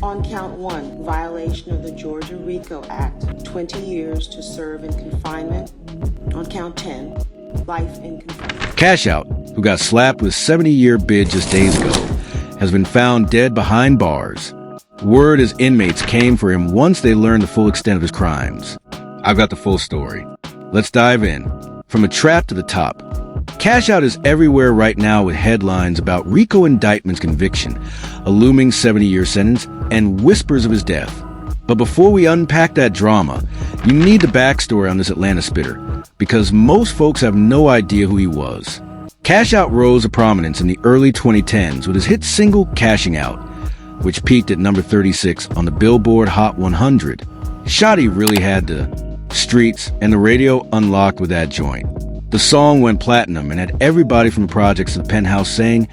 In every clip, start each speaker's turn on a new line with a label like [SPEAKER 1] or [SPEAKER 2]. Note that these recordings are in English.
[SPEAKER 1] On count 1, violation of the Georgia RICO Act, 20 years to serve in confinement. On count 10, life in confinement.
[SPEAKER 2] Cash Out, who got slapped with a 70-year bid just days ago, has been found dead behind bars. Word is inmates came for him once they learned the full extent of his crimes. I've got the full story. Let's dive in. From a trap to the top. Cash Out is everywhere right now with headlines about RICO indictment's conviction, a looming 70-year sentence, and whispers of his death. But before we unpack that drama, you need the backstory on this Atlanta spitter, because most folks have no idea who he was. Cash Out rose to prominence in the early 2010s with his hit single Cashing Out, which peaked at number 36 on the Billboard Hot 100. Shotty really had the streets and the radio unlocked with that joint. The song went platinum and had everybody from the projects to the penthouse saying,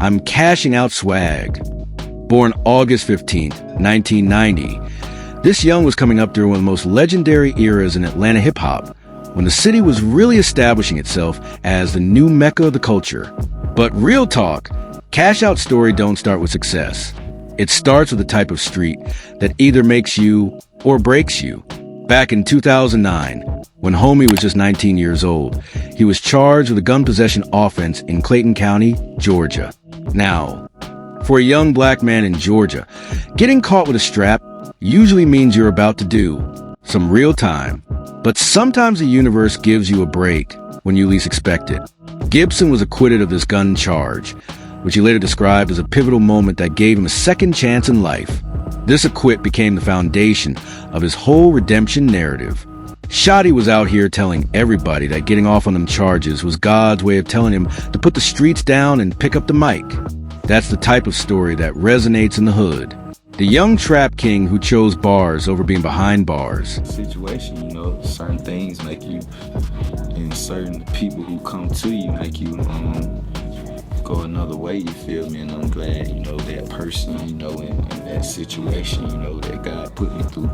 [SPEAKER 2] "I'm cashing out swag." Born August 15th, 1990, this young was coming up during one of the most legendary eras in Atlanta hip-hop, when the city was really establishing itself as the new mecca of the culture. But real talk, Cash Out's story don't start with success. It starts with the type of street that either makes you or breaks you. Back in 2009, when Homie was just 19 years old, he was charged with a gun possession offense in Clayton County, Georgia. Now, for a young black man in Georgia, getting caught with a strap usually means you're about to do some real time. But sometimes the universe gives you a break when you least expect it. Gibson was acquitted of this gun charge, which he later described as a pivotal moment that gave him a second chance in life. This acquit became the foundation of his whole redemption narrative. Shotty was out here telling everybody that getting off on them charges was God's way of telling him to put the streets down and pick up the mic. That's the type of story that resonates in the hood. The young trap king who chose bars over being behind bars.
[SPEAKER 3] Situation, certain things make you, and certain people who come to you make you go another way, you feel me? And I'm glad, that person, in that situation, that God put me through,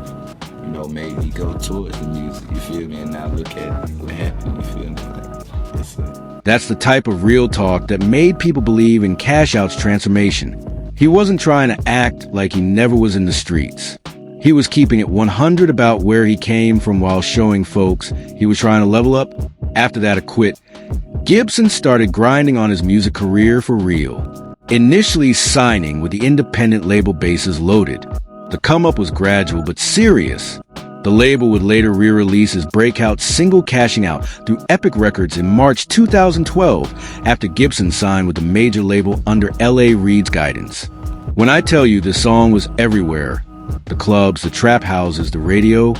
[SPEAKER 3] made me go towards the music, you feel me? And now look at what happened, you feel me?
[SPEAKER 2] That's the type of real talk that made people believe in Cash Out's transformation. He wasn't trying to act like he never was in the streets. He was keeping it 100 about where he came from while showing folks he was trying to level up. After that acquit, Gibson started grinding on his music career for real. Initially signing with the independent label Bases Loaded. The come-up was gradual but serious. The label would later re-release his breakout single Cashing Out through Epic Records in March 2012 after Gibson signed with the major label under L.A. Reid's guidance. When I tell you this song was everywhere, the clubs, the trap houses, the radio,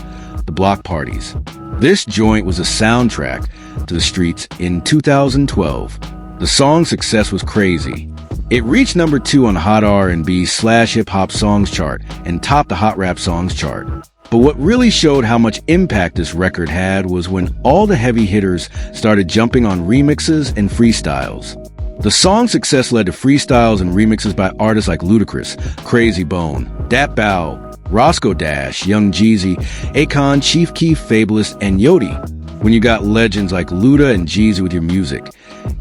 [SPEAKER 2] the block parties. This joint was a soundtrack to the streets in 2012. The song's success was crazy. It reached number 2 on the Hot R&B/Hip Hop Songs chart and topped the Hot Rap Songs chart. But what really showed how much impact this record had was when all the heavy hitters started jumping on remixes and freestyles. The song's success led to freestyles and remixes by artists like Ludacris, Crazy Bone, Dat Bow, Roscoe Dash, Young Jeezy, Akon, Chief Keef, Fabulous, and Yodi. When you got legends like Luda and Jeezy with your music,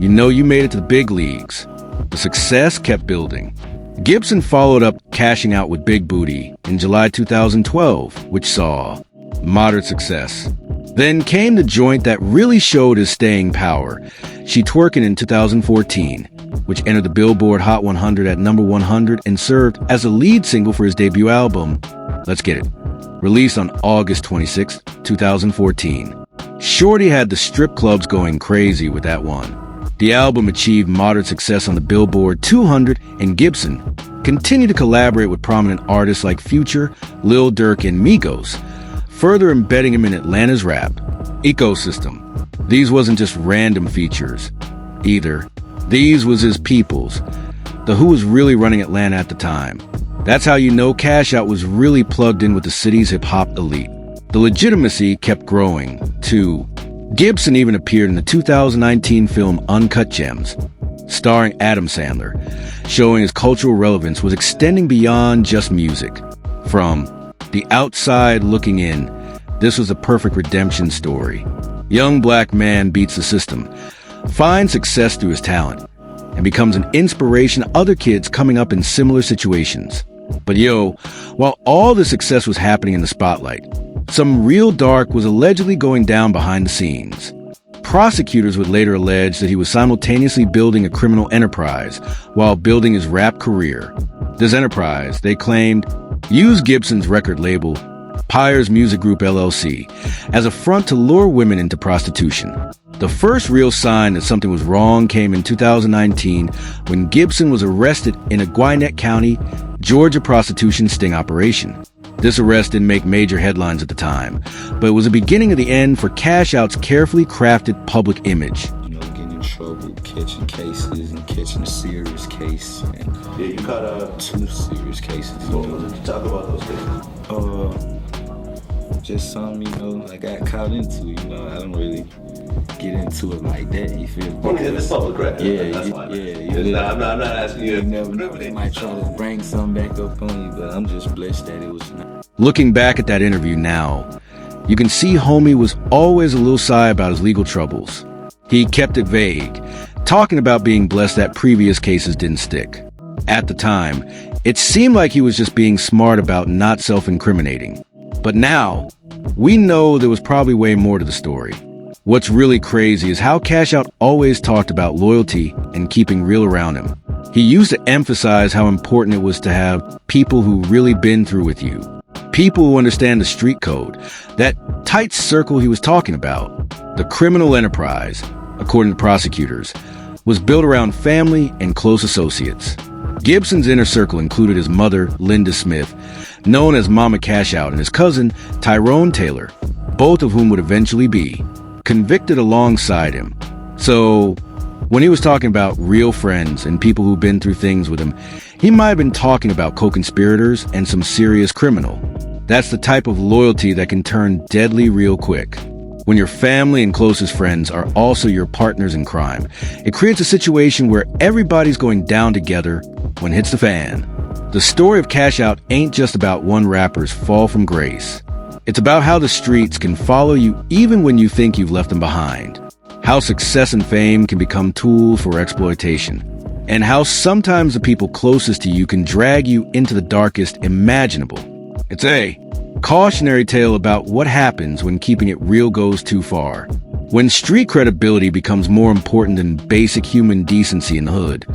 [SPEAKER 2] you know you made it to the big leagues. The success kept building. Gibson followed up Cashing Out with Big Booty in July 2012, which saw moderate success. Then came the joint that really showed his staying power, She Twerkin' in 2014, which entered the Billboard Hot 100 at number 100 and served as a lead single for his debut album, Let's Get It, released on August 26, 2014. Shorty had the strip clubs going crazy with that one. The album achieved moderate success on the Billboard 200, and Gibson continued to collaborate with prominent artists like Future, Lil Durk, and Migos, further embedding him in Atlanta's rap ecosystem. These wasn't just random features, either. These was his peoples, the who was really running Atlanta at the time. That's how you know Cash Out was really plugged in with the city's hip-hop elite. The legitimacy kept growing, too. Gibson even appeared in the 2019 film Uncut Gems, starring Adam Sandler, showing his cultural relevance was extending beyond just music. From the outside looking in, this was a perfect redemption story. Young black man beats the system, finds success through his talent, and becomes an inspiration to other kids coming up in similar situations. But while all the success was happening in the spotlight, some real dark was allegedly going down behind the scenes. Prosecutors would later allege that he was simultaneously building a criminal enterprise while building his rap career. This enterprise, they claimed, used Gibson's record label, Pyre's Music Group LLC, as a front to lure women into prostitution. The first real sign that something was wrong came in 2019 when Gibson was arrested in a Gwinnett County, Georgia prostitution sting operation. This arrest didn't make major headlines at the time, but it was the beginning of the end for Cash Out's carefully crafted public image.
[SPEAKER 3] Getting in trouble, catching cases, and catching a serious case. And
[SPEAKER 4] yeah, you caught
[SPEAKER 3] 2 serious cases.
[SPEAKER 4] What did you talk about those cases?
[SPEAKER 3] Just something, I got caught into, I don't really get into it like that, you feel me?
[SPEAKER 4] Okay, it's public record.
[SPEAKER 3] Yeah,
[SPEAKER 4] that's fine.
[SPEAKER 3] Yeah.
[SPEAKER 4] I'm not asking you.
[SPEAKER 3] You never might try to bring something back up on you, but I'm just blessed that it was not.
[SPEAKER 2] Looking back at that interview now, you can see homie was always a little shy about his legal troubles. He kept it vague, talking about being blessed that previous cases didn't stick. At the time, it seemed like he was just being smart about not self-incriminating. But now, we know there was probably way more to the story. What's really crazy is how Cash Out always talked about loyalty and keeping real around him. He used to emphasize how important it was to have people who really been through with you. People who understand the street code, that tight circle he was talking about. The criminal enterprise, according to prosecutors, was built around family and close associates. Gibson's inner circle included his mother, Linda Smith, known as Mama Cash Out, and his cousin, Tyrone Taylor, both of whom would eventually be convicted alongside him. So, when he was talking about real friends and people who've been through things with him, he might have been talking about co-conspirators and some serious criminal. That's the type of loyalty that can turn deadly real quick. When your family and closest friends are also your partners in crime, it creates a situation where everybody's going down together when it hits the fan. The story of Cash Out ain't just about one rapper's fall from grace. It's about how the streets can follow you even when you think you've left them behind. How success and fame can become tools for exploitation. And how sometimes the people closest to you can drag you into the darkest imaginable. It's a cautionary tale about what happens when keeping it real goes too far. When street credibility becomes more important than basic human decency in the hood.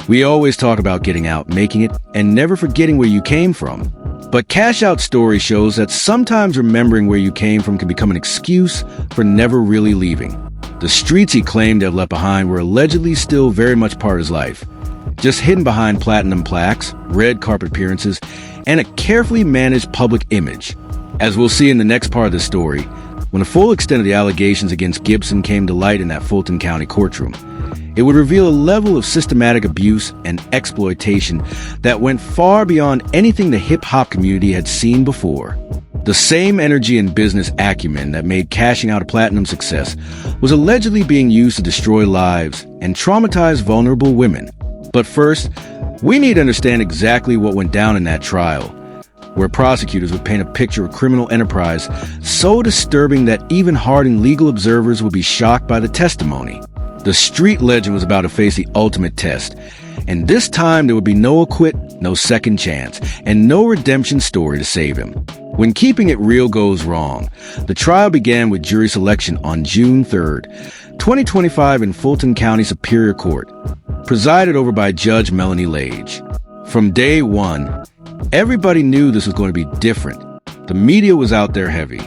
[SPEAKER 2] We always talk about getting out, making it, and never forgetting where you came from. But Cash Out's story shows that sometimes remembering where you came from can become an excuse for never really leaving. The streets he claimed to have left behind were allegedly still very much part of his life, just hidden behind platinum plaques, red carpet appearances, and a carefully managed public image. As we'll see in the next part of this story, when the full extent of the allegations against Gibson came to light in that Fulton County courtroom, it would reveal a level of systematic abuse and exploitation that went far beyond anything the hip-hop community had seen before. The same energy and business acumen that made cashing out a platinum success was allegedly being used to destroy lives and traumatize vulnerable women. But first, we need to understand exactly what went down in that trial, where prosecutors would paint a picture of criminal enterprise so disturbing that even hardened legal observers would be shocked by the testimony. The street legend was about to face the ultimate test, and this time there would be no acquit, no second chance, and no redemption story to save him. When keeping it real goes wrong, the trial began with jury selection on June 3rd, 2025 in Fulton County Superior Court, presided over by Judge Melanie Lage. From day one, everybody knew this was going to be different. The media was out there heavy.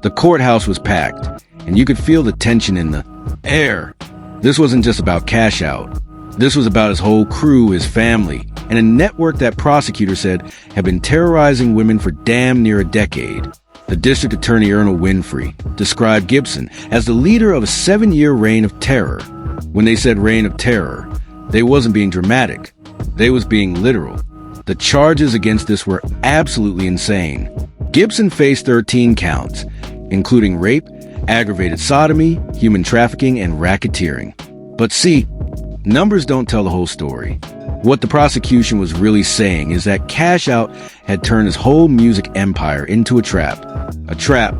[SPEAKER 2] The courthouse was packed, and you could feel the tension in the air. This wasn't just about Cash Out. This was about his whole crew, his family, and a network that prosecutors said had been terrorizing women for damn near a decade. The district attorney Ernest Winfrey described Gibson as the leader of a 7-year reign of terror. When they said reign of terror, they wasn't being dramatic. They was being literal. The charges against this were absolutely insane. Gibson faced 13 counts, including rape, aggravated sodomy, human trafficking, and racketeering. But see, numbers don't tell the whole story. What the prosecution was really saying is that Cash Out had turned his whole music empire into a trap. A trap,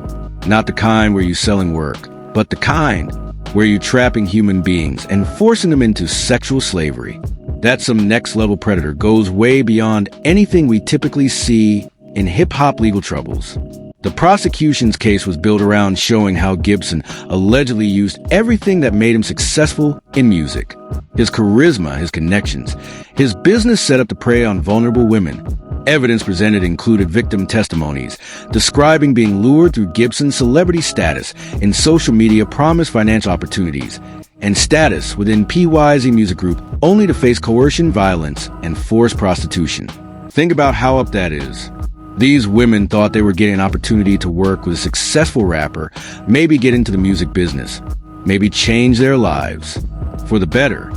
[SPEAKER 2] not the kind where you're selling work, but the kind where you're trapping human beings and forcing them into sexual slavery. That some next-level predator goes way beyond anything we typically see in hip-hop legal troubles. The prosecution's case was built around showing how Gibson allegedly used everything that made him successful in music. His charisma, his connections, his business set up to prey on vulnerable women. Evidence presented included victim testimonies describing being lured through Gibson's celebrity status in social media, promised financial opportunities, and status within PYZ Music Group only to face coercion, violence, and forced prostitution. Think about how up that is. These women thought they were getting an opportunity to work with a successful rapper, maybe get into the music business, maybe change their lives for the better.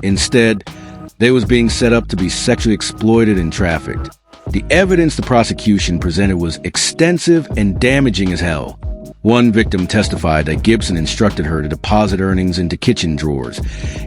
[SPEAKER 2] Instead, they was being set up to be sexually exploited and trafficked. The evidence the prosecution presented was extensive and damaging as hell. One victim testified that Gibson instructed her to deposit earnings into kitchen drawers,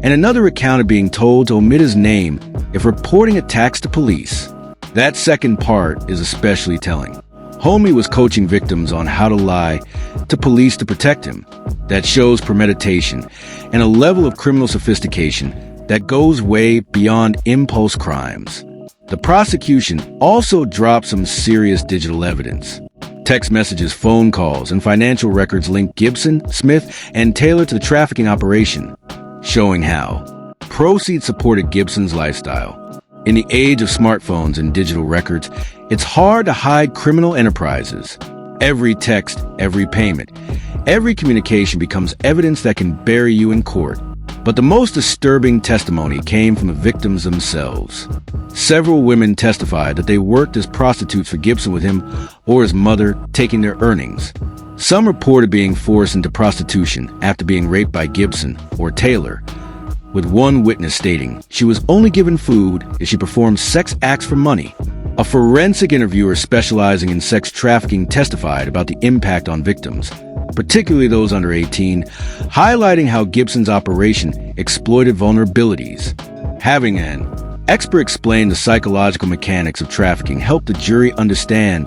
[SPEAKER 2] and another recounted being told to omit his name if reporting attacks to police. That second part is especially telling. Homie was coaching victims on how to lie to police to protect him. That shows premeditation and a level of criminal sophistication that goes way beyond impulse crimes. The prosecution also dropped some serious digital evidence. Text messages, phone calls, and financial records linked Gibson, Smith, and Taylor to the trafficking operation, showing how proceeds supported Gibson's lifestyle. In the age of smartphones and digital records, it's hard to hide criminal enterprises. Every text, every payment, every communication becomes evidence that can bury you in court. But the most disturbing testimony came from the victims themselves. Several women testified that they worked as prostitutes for Gibson with him or his mother, taking their earnings. Some reported being forced into prostitution after being raped by Gibson or Taylor, with one witness stating she was only given food if she performed sex acts for money. A forensic interviewer specializing in sex trafficking testified about the impact on victims, particularly those under 18, highlighting how Gibson's operation exploited vulnerabilities. Having an expert explain the psychological mechanics of trafficking helped the jury understand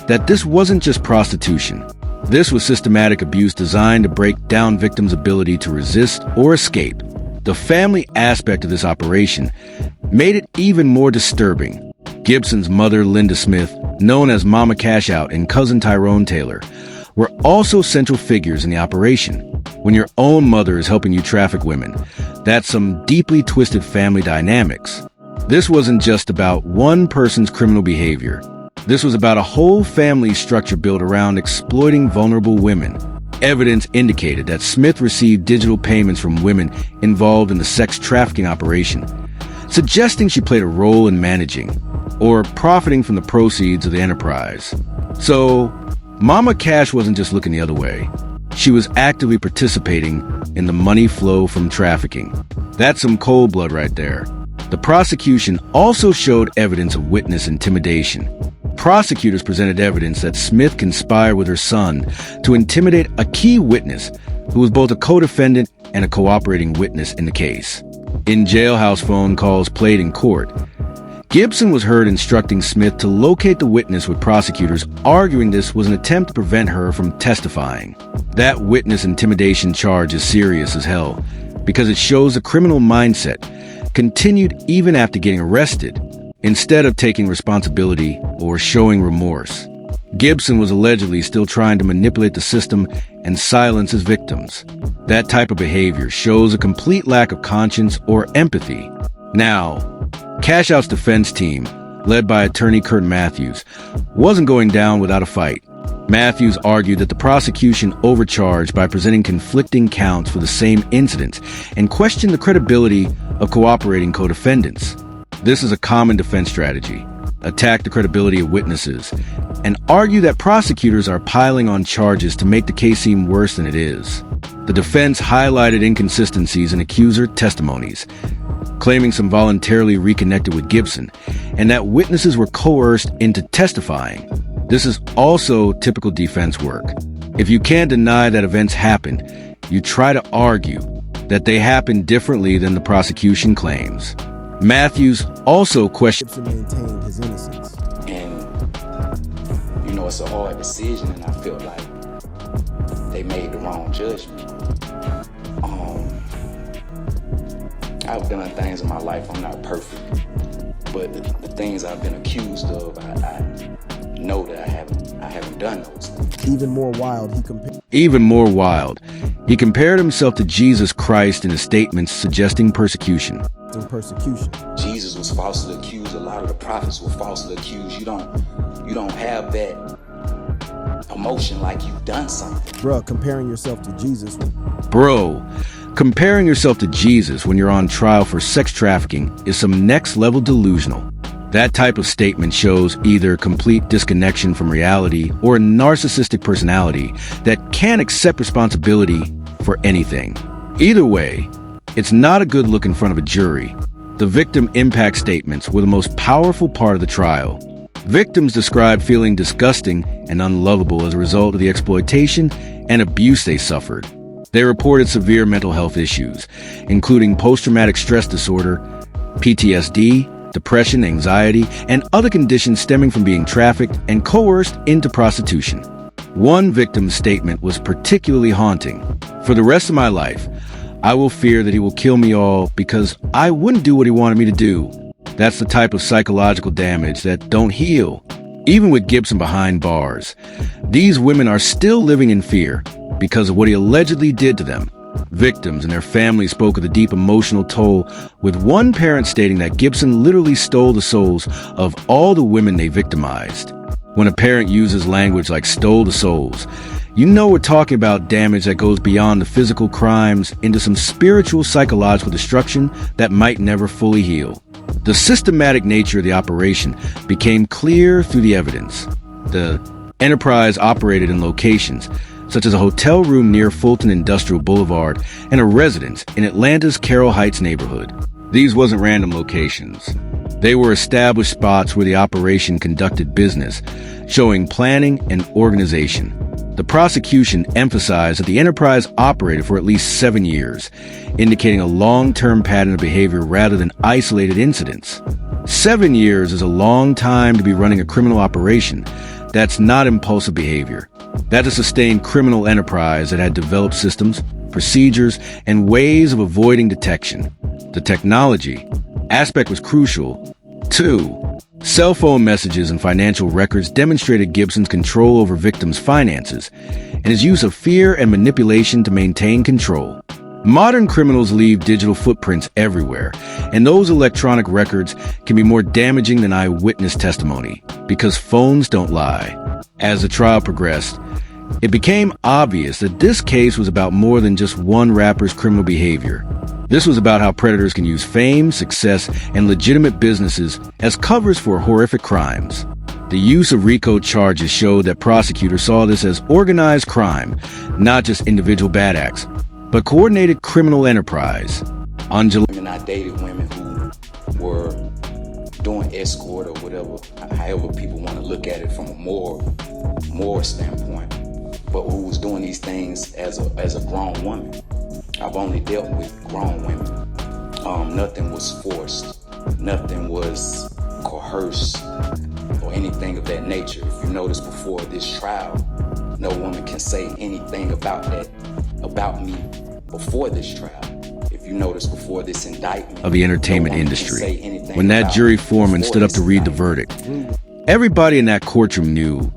[SPEAKER 2] that this wasn't just prostitution. This was systematic abuse designed to break down victims' ability to resist or escape. The family aspect of this operation made it even more disturbing. Gibson's mother, Linda Smith, known as Mama Cashout, and cousin Tyrone Taylor were also central figures in the operation. When your own mother is helping you traffic women, that's some deeply twisted family dynamics. This wasn't just about one person's criminal behavior. This was about a whole family structure built around exploiting vulnerable women. Evidence indicated that Smith received digital payments from women involved in the sex trafficking operation, suggesting she played a role in managing or profiting from the proceeds of the enterprise. So, Mama Cash wasn't just looking the other way. She was actively participating in the money flow from trafficking. That's some cold blood right there. The prosecution also showed evidence of witness intimidation. Prosecutors presented evidence that Smith conspired with her son to intimidate a key witness who was both a co-defendant and a cooperating witness in the case. In jailhouse phone calls played in court, Gibson was heard instructing Smith to locate the witness, with prosecutors arguing this was an attempt to prevent her from testifying. That witness intimidation charge is serious as hell because it shows a criminal mindset continued even after getting arrested, instead of taking responsibility or showing remorse. Gibson was allegedly still trying to manipulate the system and silence his victims. That type of behavior shows a complete lack of conscience or empathy. Now, Cashout's defense team, led by attorney Kurt Matthews, wasn't going down without a fight. Matthews argued that the prosecution overcharged by presenting conflicting counts for the same incidents and questioned the credibility of cooperating co-defendants. This is a common defense strategy: attack the credibility of witnesses and argue that prosecutors are piling on charges to make the case seem worse than it is. The defense highlighted inconsistencies in accuser testimonies, claiming some voluntarily reconnected with Gibson and that witnesses were coerced into testifying. This is also typical defense work. If you can't deny that events happened, you try to argue that they happened differently than the prosecution claims. Matthews also questioned
[SPEAKER 5] Gibson maintained his innocence.
[SPEAKER 6] And, it's a hard decision, and I feel like they made the wrong judgment I've done things in my life. I'm not perfect, but the things I've been accused of, I know that I haven't done those things.
[SPEAKER 5] Even more wild,
[SPEAKER 2] he compared himself to Jesus Christ in his statements suggesting persecution.
[SPEAKER 6] Jesus was falsely accused. A lot of the prophets were falsely accused. You don't have that emotion like you've done something.
[SPEAKER 5] Comparing yourself to Jesus
[SPEAKER 2] when you're on trial for sex trafficking is some next-level delusional. That type of statement shows either complete disconnection from reality or a narcissistic personality that can't accept responsibility for anything. Either way, it's not a good look in front of a jury. The victim impact statements were the most powerful part of the trial. Victims described feeling disgusting and unlovable as a result of the exploitation and abuse they suffered. They reported severe mental health issues, including post-traumatic stress disorder, PTSD, depression, anxiety, and other conditions stemming from being trafficked and coerced into prostitution. One victim's statement was particularly haunting. "For the rest of my life, I will fear that he will kill me all because I wouldn't do what he wanted me to do." That's the type of psychological damage that don't heal. Even with Gibson behind bars, these women are still living in fear because of what he allegedly did to them. Victims and their families spoke of the deep emotional toll, with one parent stating that Gibson literally stole the souls of all the women they victimized. When a parent uses language like "stole the souls," you know we're talking about damage that goes beyond the physical crimes into some spiritual, psychological destruction that might never fully heal. The systematic nature of the operation became clear through the evidence. The enterprise operated in locations such as a hotel room near Fulton Industrial Boulevard and a residence in Atlanta's Carroll Heights neighborhood. These wasn't random locations. They were established spots where the operation conducted business, showing planning and organization. The prosecution emphasized that the enterprise operated for at least 7 years, indicating a long-term pattern of behavior rather than isolated incidents. 7 years is a long time to be running a criminal operation. That's not impulsive behavior. That's a sustained criminal enterprise that had developed systems, procedures, and ways of avoiding detection. The technology aspect was crucial, too. Cell phone messages and financial records demonstrated Gibson's control over victims' finances and his use of fear and manipulation to maintain control. Modern criminals leave digital footprints everywhere, and those electronic records can be more damaging than eyewitness testimony because phones don't lie. As the trial progressed, it became obvious that this case was about more than just one rapper's criminal behavior. This was about how predators can use fame, success, and legitimate businesses as covers for horrific crimes. The use of RICO charges showed that prosecutors saw this as organized crime, not just individual bad acts, but coordinated criminal enterprise.
[SPEAKER 6] And I dated women who were doing escort or whatever, however people want to look at it from a moral standpoint, but who was doing these things as a grown woman. I've only dealt with grown women. Nothing was forced. Nothing was coerced or anything of that nature. If you notice before this trial, no woman can say anything about me before this trial. If you notice before this indictment
[SPEAKER 2] of the entertainment industry, when that jury foreman stood up to read the verdict, everybody in that courtroom knew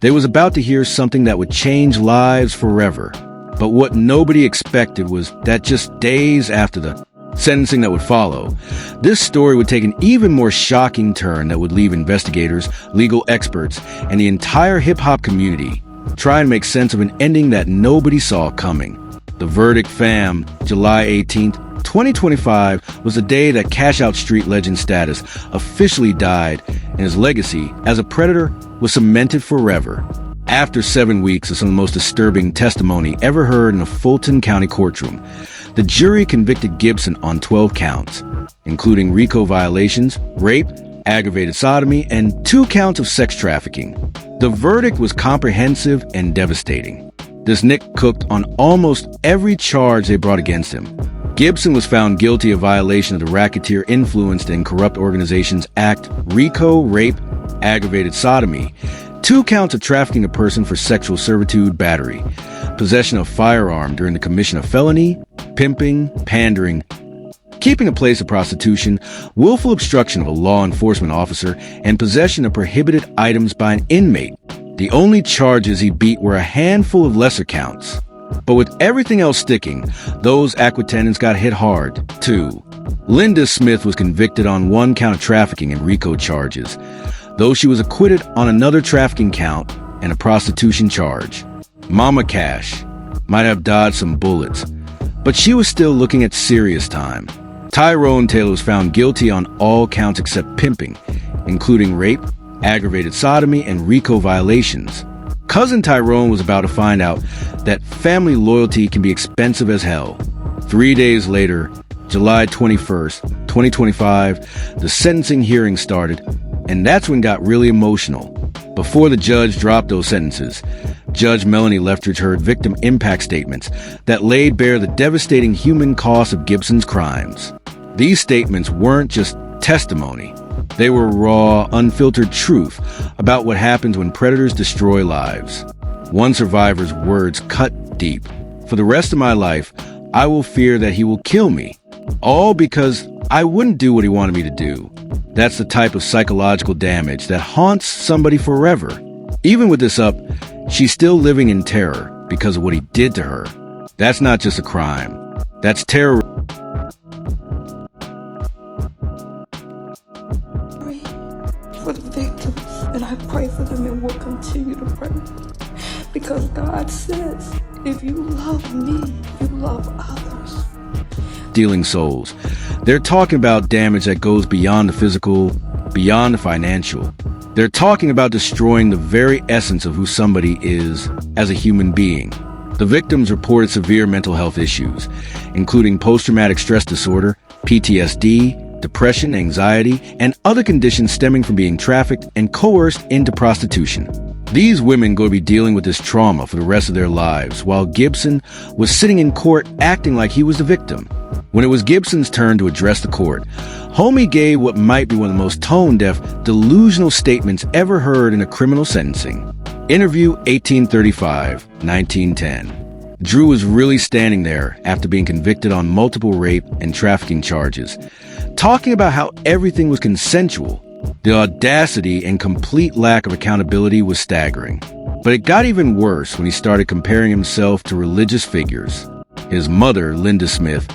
[SPEAKER 2] they was about to hear something that would change lives forever. But what nobody expected was that just days after the sentencing that would follow, this story would take an even more shocking turn that would leave investigators, legal experts, and the entire hip-hop community trying to make sense of an ending that nobody saw coming. The verdict, fam, July 18th, 2025, was the day that Cash Out Street legend status officially died and his legacy as a predator was cemented forever. After 7 weeks of some of the most disturbing testimony ever heard in a Fulton County courtroom, the jury convicted Gibson on 12 counts, including RICO violations, rape, aggravated sodomy, and 2 counts of sex trafficking. The verdict was comprehensive and devastating. This Nick cooked on almost every charge they brought against him. Gibson was found guilty of violation of the Racketeer Influenced and Corrupt Organizations Act, RICO, rape, aggravated sodomy, 2 counts of trafficking a person for sexual servitude, battery, possession of firearm during the commission of felony, pimping, pandering, keeping a place of prostitution, willful obstruction of a law enforcement officer, and possession of prohibited items by an inmate. The only charges he beat were a handful of lesser counts. But with everything else sticking, those acquittendants got hit hard, too. Linda Smith was convicted on 1 count of trafficking and RICO charges, though she was acquitted on another trafficking count and a prostitution charge. Mama Cash might have dodged some bullets, but she was still looking at serious time. Tyrone Taylor was found guilty on all counts except pimping, including rape, aggravated sodomy, and RICO violations. Cousin Tyrone was about to find out that family loyalty can be expensive as hell. 3 days later, July 21st, 2025, the sentencing hearing started, and that's when it got really emotional. Before the judge dropped those sentences, Judge Melanie Leftridge heard victim impact statements that laid bare the devastating human cost of Gibson's crimes. These statements weren't just testimony. They were raw, unfiltered truth about what happens when predators destroy lives. One survivor's words cut deep. For the rest of my life, I will fear that he will kill me, all because I wouldn't do what he wanted me to do. That's the type of psychological damage that haunts somebody forever. Even with this up, she's still living in terror because of what he did to her. That's not just a crime. That's terror.
[SPEAKER 7] For the victims, and I pray for them and will continue to pray. Because God says, if you love me, you love others.
[SPEAKER 2] Stealing souls. They're talking about damage that goes beyond the physical, beyond the financial. They're talking about destroying the very essence of who somebody is as a human being. The victims reported severe mental health issues, including post-traumatic stress disorder, PTSD, depression, anxiety, and other conditions stemming from being trafficked and coerced into prostitution. These women go to be dealing with this trauma for the rest of their lives, while Gibson was sitting in court acting like he was the victim. When it was Gibson's turn to address the court, Homie gave what might be one of the most tone-deaf, delusional statements ever heard in a criminal sentencing. Interview 1835-1910. Drew was really standing there after being convicted on multiple rape and trafficking charges, talking about how everything was consensual. The audacity and complete lack of accountability was staggering. But it got even worse when he started comparing himself to religious figures. His mother, Linda Smith,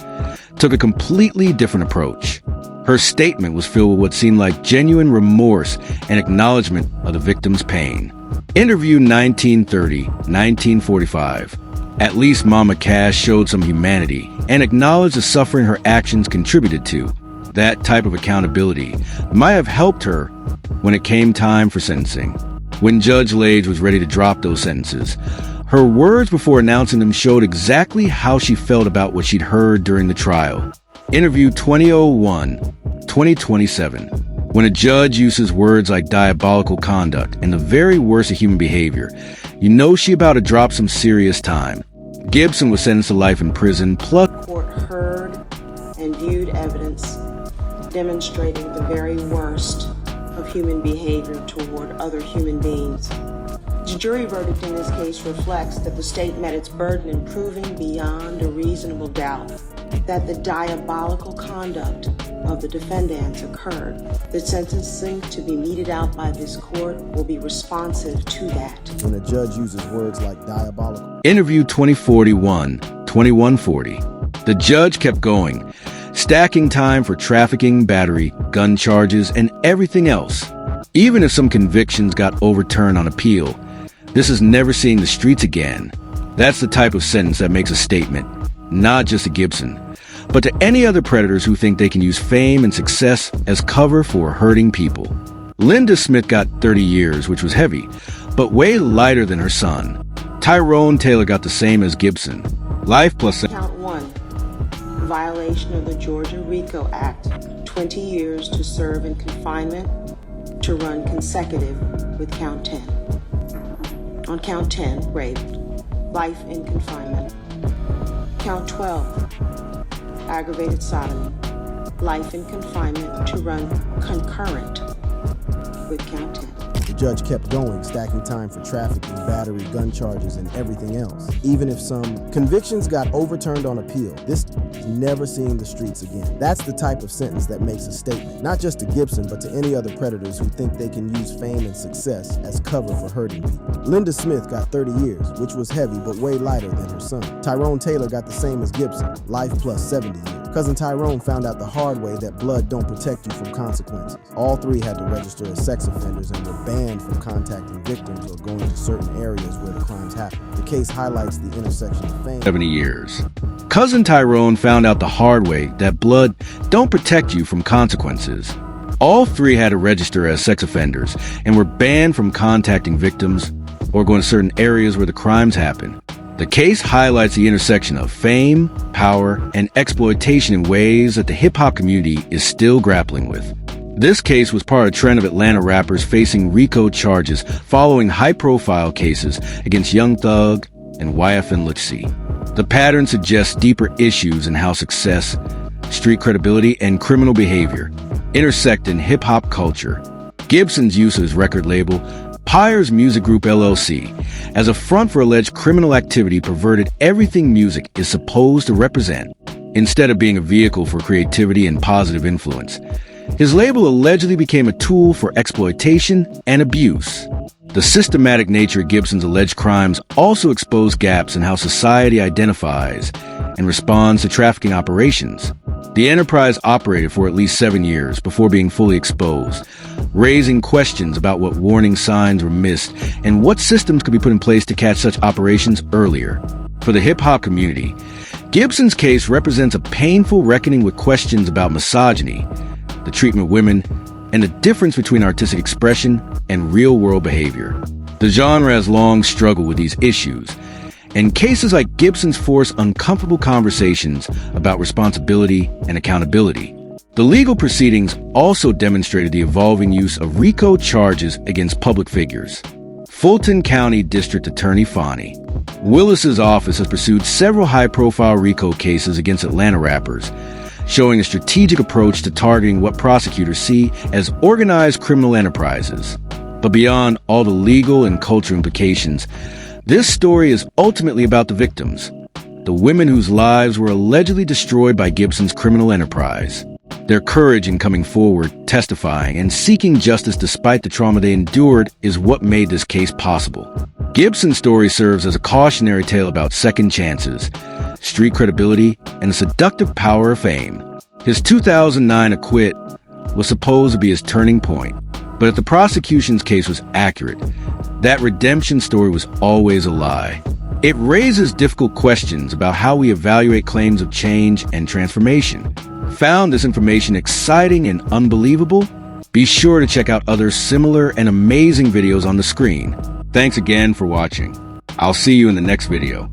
[SPEAKER 2] took a completely different approach. Her statement was filled with what seemed like genuine remorse and acknowledgement of the victim's pain. Interview 1930-1945. At least Mama Cash showed some humanity and acknowledged the suffering her actions contributed to. That type of accountability might have helped her when it came time for sentencing. When Judge Lage was ready to drop those sentences, her words before announcing them showed exactly how she felt about what she'd heard during the trial. Interview 2001-2027. When a judge uses words like diabolical conduct and the very worst of human behavior, you know she about to drop some serious time. Gibson was sentenced to life in prison, plus
[SPEAKER 1] Court heard and viewed evidence demonstrating the very worst of human behavior toward other human beings. The jury verdict in this case reflects that the state met its burden in proving beyond a reasonable doubt that the diabolical conduct of the defendants occurred. The sentencing to be meted out by this court will be responsive to that.
[SPEAKER 5] When a judge uses words like diabolical.
[SPEAKER 2] Interview 2041-2140. The judge kept going, stacking time for trafficking, battery, gun charges, and everything else. Even if some convictions got overturned on appeal, this is never seeing the streets again. That's the type of sentence that makes a statement, not just to Gibson, but to any other predators who think they can use fame and success as cover for hurting people. Linda Smith got 30 years, which was heavy, but way lighter than her son. Tyrone Taylor got the same as Gibson. Life plus...
[SPEAKER 1] Count 1, violation of the Georgia RICO Act, 20 years to serve in confinement, to run consecutive with count 10. On count 10, rape, life in confinement. Count 12, aggravated sodomy, life in confinement to run concurrent with count 10.
[SPEAKER 5] The judge kept going, stacking time for trafficking, battery, gun charges, and everything else. Even if some convictions got overturned on appeal, this never seeing the streets again. That's the type of sentence that makes a statement, not just to Gibson, but to any other predators who think they can use fame and success as cover for hurting people. Linda Smith got 30 years, which was heavy, but way lighter than her son. Tyrone Taylor got the same as Gibson, life plus 70 years. Cousin Tyrone found out the hard way that blood don't protect you from consequences. All three had to register as sex offenders and were banned from contacting victims or going to certain areas where the crimes happened. The case highlights the intersection of fame.
[SPEAKER 2] 70 years. Cousin Tyrone found out the hard way that blood don't protect you from consequences. All three had to register as sex offenders and were banned from contacting victims or going to certain areas where the crimes happened. The case highlights the intersection of fame, power, and exploitation in ways that the hip-hop community is still grappling with. This case was part of a trend of Atlanta rappers facing RICO charges following high-profile cases against Young Thug and YFN Lil. The pattern suggests deeper issues in how success, street credibility, and criminal behavior intersect in hip-hop culture. Gibson's use of his record label, Pyre's Music Group LLC, as a front for alleged criminal activity perverted everything music is supposed to represent, instead of being a vehicle for creativity and positive influence. His label allegedly became a tool for exploitation and abuse. The systematic nature of Gibson's alleged crimes also exposed gaps in how society identifies and responds to trafficking operations. The enterprise operated for at least 7 years before being fully exposed, raising questions about what warning signs were missed and what systems could be put in place to catch such operations earlier. For the hip-hop community, Gibson's case represents a painful reckoning with questions about misogyny, the treatment of women, and the difference between artistic expression and real-world behavior. The genre has long struggled with these issues, and cases like Gibson's force uncomfortable conversations about responsibility and accountability. The legal proceedings also demonstrated the evolving use of RICO charges against public figures. Fulton County District Attorney Fani Willis's office has pursued several high-profile RICO cases against Atlanta rappers, showing a strategic approach to targeting what prosecutors see as organized criminal enterprises. But beyond all the legal and cultural implications, this story is ultimately about the victims, the women whose lives were allegedly destroyed by Gibson's criminal enterprise. Their courage in coming forward, testifying, and seeking justice despite the trauma they endured is what made this case possible. Gibson's story serves as a cautionary tale about second chances, street credibility, and the seductive power of fame. His 2009 acquit was supposed to be his turning point, but if the prosecution's case was accurate, that redemption story was always a lie. It raises difficult questions about how we evaluate claims of change and transformation. Found this information exciting and unbelievable? Be sure to check out other similar and amazing videos on the screen. Thanks again for watching. I'll see you in the next video.